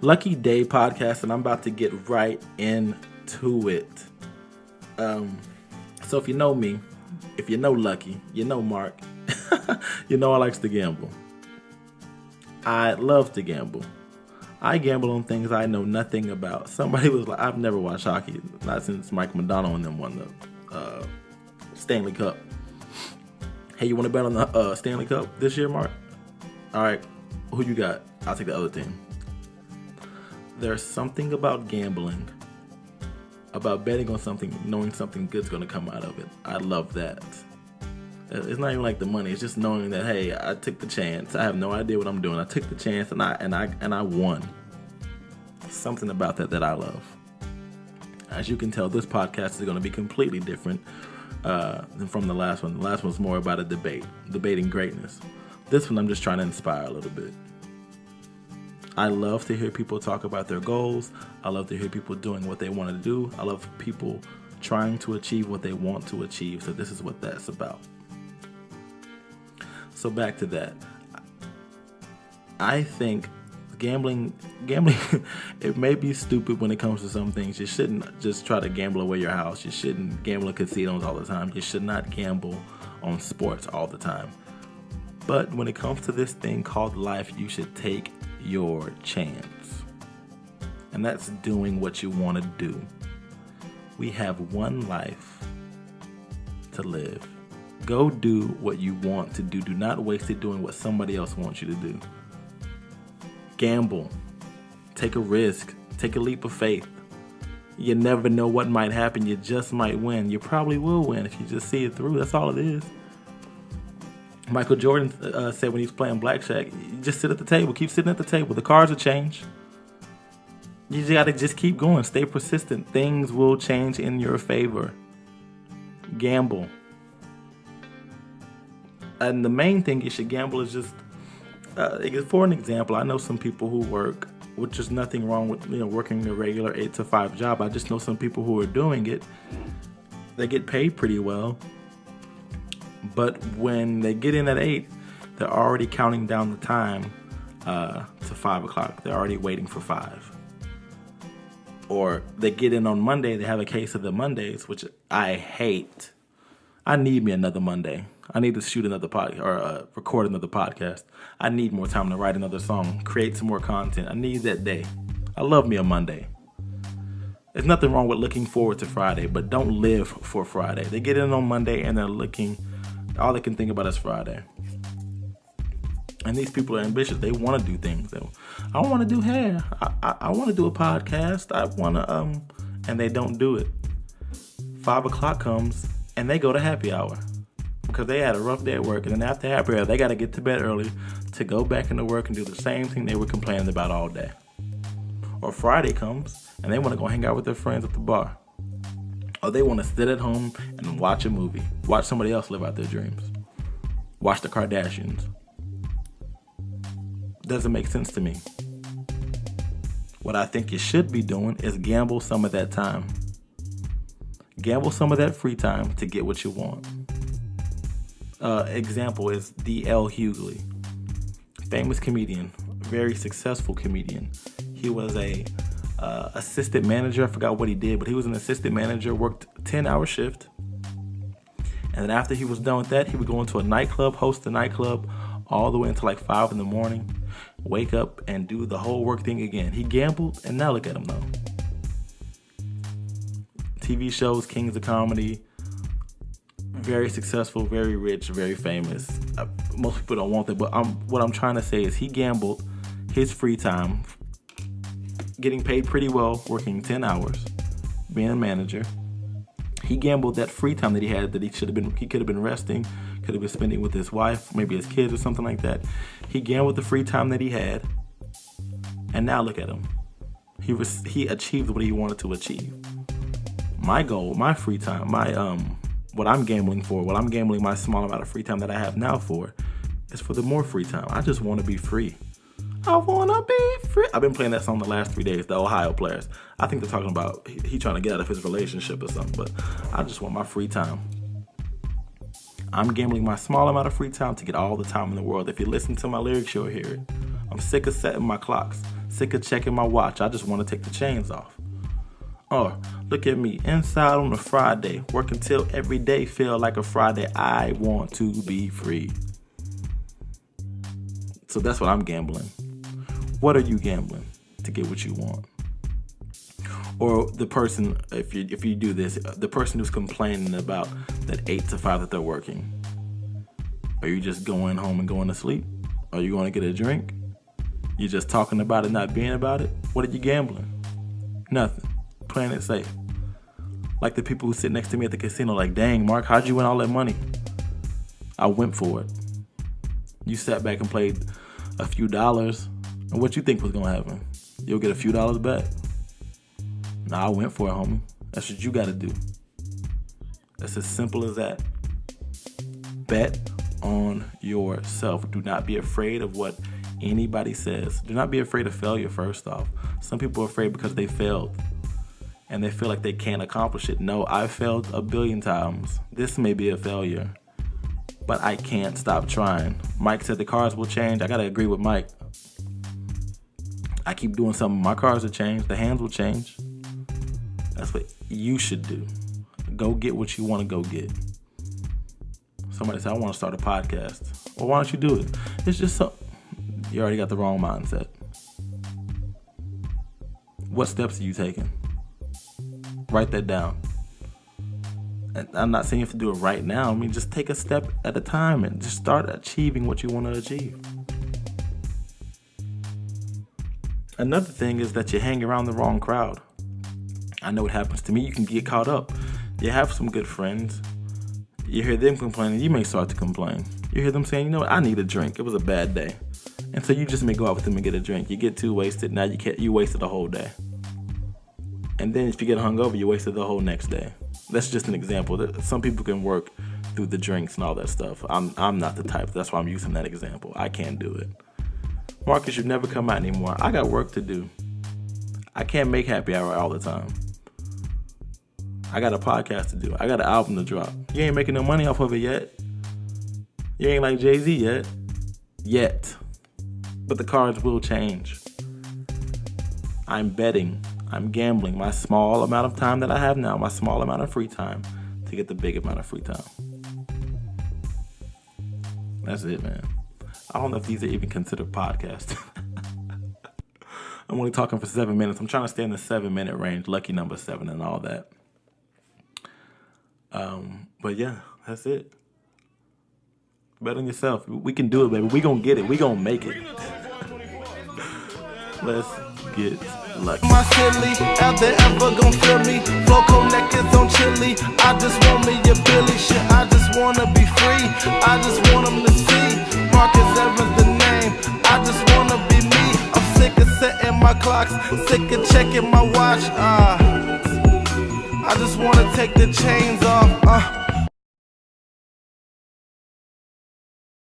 Lucky Day podcast, and I'm about to get right into it. So if you know me, if you know Lucky, you know Mark, you know I likes to gamble. I love to gamble. I gamble on things I know nothing about. Somebody was like, I've never watched hockey, not since Mike Modano and them won the Stanley Cup. Hey, you want to bet on the Stanley Cup this year, Mark? All right, who you got? I'll take the other team. There's something about gambling, about betting on something, knowing something good's going to come out of it. I love that. It's not even like the money. It's just knowing that, hey, I took the chance. I have no idea what I'm doing. I took the chance and I won. Something about that I love. As you can tell, this podcast is going to be completely different than from the last one. The last one's more about a debating greatness. This one, I'm just trying to inspire a little bit. I love to hear people talk about their goals. I love to hear people doing what they want to do. I love people trying to achieve what they want to achieve. So this is what that's about. So back to that. I think gambling, it may be stupid when it comes to some things. You shouldn't just try to gamble away your house. You shouldn't gamble at casinos all the time. You should not gamble on sports all the time. But when it comes to this thing called life, you should take your chance. And that's doing what you want to do. We have one life to live. Go do what you want to do. Do not waste it doing what somebody else wants you to do. Gamble. Take a risk. Take a leap of faith. You never know what might happen. You just might win. You probably will win if you just see it through. That's all it is. Michael Jordan said when he was playing blackjack, you just sit at the table. Keep sitting at the table. The cards will change. You just got to just keep going. Stay persistent. Things will change in your favor. Gamble. And the main thing you should gamble is just, for an example, I know some people who work, which is nothing wrong with working a regular 8 to 5 job. I just know some people who are doing it. They get paid pretty well. But when they get in at 8, they're already counting down the time to 5 o'clock. They're already waiting for 5. Or they get in on Monday. They have a case of the Mondays, which I hate. I need me another Monday. I need to shoot another podcast or record another podcast. I need more time to write another song, create some more content. I need that day. I love me a Monday. There's nothing wrong with looking forward to Friday, but don't live for Friday. They get in on Monday and they're all they can think about is Friday. And these people are ambitious. They want to do things. I want to do hair. I want to do a podcast. I want to, and they don't do it. 5 o'clock comes and they go to happy hour because they had a rough day at work. And then after happy hour, they got to get to bed early to go back into work and do the same thing they were complaining about all day. Or Friday comes and they want to go hang out with their friends at the bar. Or they want to sit at home and watch a movie. Watch somebody else live out their dreams. Watch the Kardashians. Doesn't make sense to me. What I think you should be doing is gamble some of that time. Gamble some of that free time to get what you want. Example is D.L. Hughley. Famous comedian. Very successful comedian. He was a assistant manager. I forgot what he did, but he was an assistant manager, worked 10-hour shift. And then after he was done with that, he would go into a nightclub, host a nightclub all the way until like 5 in the morning, wake up and do the whole work thing again. He gambled, and now look at him though. TV shows, Kings of Comedy, very successful, very rich, very famous. Most people don't want that, but what I'm trying to say is he gambled his free time, getting paid pretty well, working 10 hours, being a manager. He gambled that free time that he had that he could have been resting, could have been spending with his wife, maybe his kids or something like that. He gambled the free time that he had, and now look at him. He achieved what he wanted to achieve. My goal, my free time, what I'm gambling for, what I'm gambling my small amount of free time that I have now for, is for the more free time. I just want to be free. I want to be free. I've been playing that song the last 3 days, the Ohio Players. I think they're talking about he trying to get out of his relationship or something, but I just want my free time. I'm gambling my small amount of free time to get all the time in the world. If you listen to my lyrics, you'll hear it. I'm sick of setting my clocks, sick of checking my watch. I just want to take the chains off. Or look at me, inside on a Friday, working till every day feel like a Friday. I want to be free. So that's what I'm gambling. What are you gambling to get what you want? Or the person, if you do this, the person who's complaining about that 8 to 5 that they're working. Are you just going home and going to sleep? Are you going to get a drink? You're just talking about it, not being about it? What are you gambling? Nothing. Playing it safe. Like the people who sit next to me at the casino, like, dang, Mark, how'd you win all that money? I went for it. You sat back and played a few dollars, and what you think was going to happen? You'll get a few dollars back? Nah, I went for it, homie. That's what you got to do. That's as simple as that. Bet on yourself. Do not be afraid of what anybody says. Do not be afraid of failure, first off. Some people are afraid because they failed and they feel like they can't accomplish it. No, I failed a billion times. This may be a failure, but I can't stop trying. Mike said the cars will change. I got to agree with Mike. I keep doing something. My cars will change. The hands will change. That's what you should do. Go get what you want to go get. Somebody said, I want to start a podcast. Well, why don't you do it? It's just so... You already got the wrong mindset. What steps are you taking? Write that down. And I'm not saying you have to do it right now. I mean, just take a step at a time and just start achieving what you want to achieve. Another thing is that you hang around the wrong crowd. I know what happens to me. You can get caught up. You have some good friends. You hear them complaining, you may start to complain. You hear them saying, you know what, I need a drink. It was a bad day. And so you just may go out with them and get a drink. You get too wasted. Now you wasted the whole day. And then if you get hungover, you wasted the whole next day. That's just an example. Some people can work through the drinks and all that stuff. I'm not the type. That's why I'm using that example. I can't do it. Marcus, you've never come out anymore. I got work to do. I can't make happy hour all the time. I got a podcast to do. I got an album to drop. You ain't making no money off of it yet. You ain't like Jay-Z yet. Yet. But the cards will change. I'm betting. I'm gambling my small amount of time that I have now, my small amount of free time, to get the big amount of free time. That's it, man. I don't know if these are even considered podcasts. I'm only talking for 7 minutes. I'm trying to stay in the 7-minute range. Lucky number 7 and all that. But yeah, that's it. Bet on yourself. We can do it, baby. We gonna get it. We gonna make it. Let's get lucky. My silly, out there ever gon' feel me? Flow connected on chili. I just want me a Billy shit. I just wanna be free. I just want them to see Marcus Evans the name. I just wanna be me. I'm sick of setting my clocks, sick of checking my watch. I just wanna take the chains off.